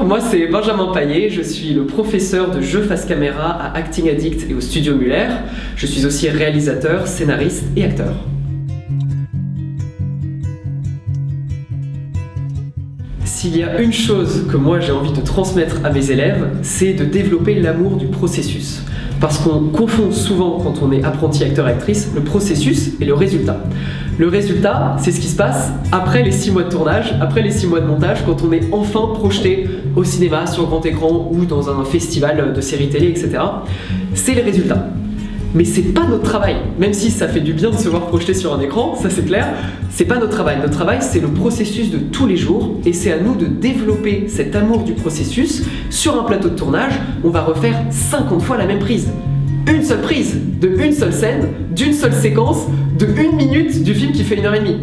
Bonjour, moi c'est Benjamin Paillet, je suis le professeur de jeux face caméra à Acting Addict et au Studio Muller. Je suis aussi réalisateur, scénariste et acteur. S'il y a une chose que moi j'ai envie de transmettre à mes élèves, c'est de développer l'amour du processus. Parce qu'on confond souvent, quand on est apprenti acteur-actrice, le processus et le résultat. Le résultat, c'est ce qui se passe après les 6 mois de tournage, après les 6 mois de montage, quand on est enfin projeté au cinéma, sur grand écran ou dans un festival de séries télé, etc. C'est les résultats. Mais c'est pas notre travail, même si ça fait du bien de se voir projeté sur un écran, ça c'est clair, c'est pas notre travail. Notre travail, c'est le processus de tous les jours et c'est à nous de développer cet amour du processus. Sur un plateau de tournage, on va refaire 50 fois la même prise. Une seule prise, de une seule scène, d'une seule séquence, de 1 minute du film qui fait 1h30.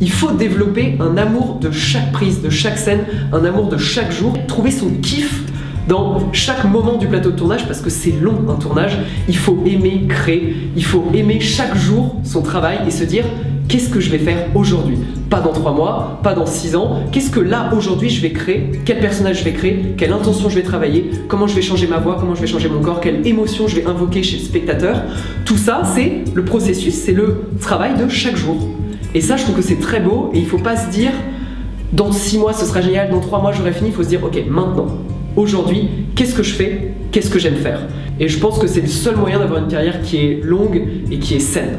Il faut développer un amour de chaque prise, de chaque scène, un amour de chaque jour, trouver son kiff dans chaque moment du plateau de tournage parce que c'est long un tournage, il faut aimer créer, il faut aimer chaque jour son travail et se dire qu'est-ce que je vais faire aujourd'hui, pas dans 3 mois, pas dans 6 ans, qu'est-ce que là aujourd'hui je vais créer, quel personnage je vais créer, quelle intention je vais travailler, comment je vais changer ma voix, comment je vais changer mon corps, quelle émotion je vais invoquer chez le spectateur. Tout ça c'est le processus, c'est le travail de chaque jour. Et ça je trouve que c'est très beau et il faut pas se dire dans 6 mois ce sera génial, dans 3 mois j'aurai fini, il faut se dire ok maintenant. Aujourd'hui, qu'est-ce que je fais? Qu'est-ce que j'aime faire? Et je pense que c'est le seul moyen d'avoir une carrière qui est longue et qui est saine.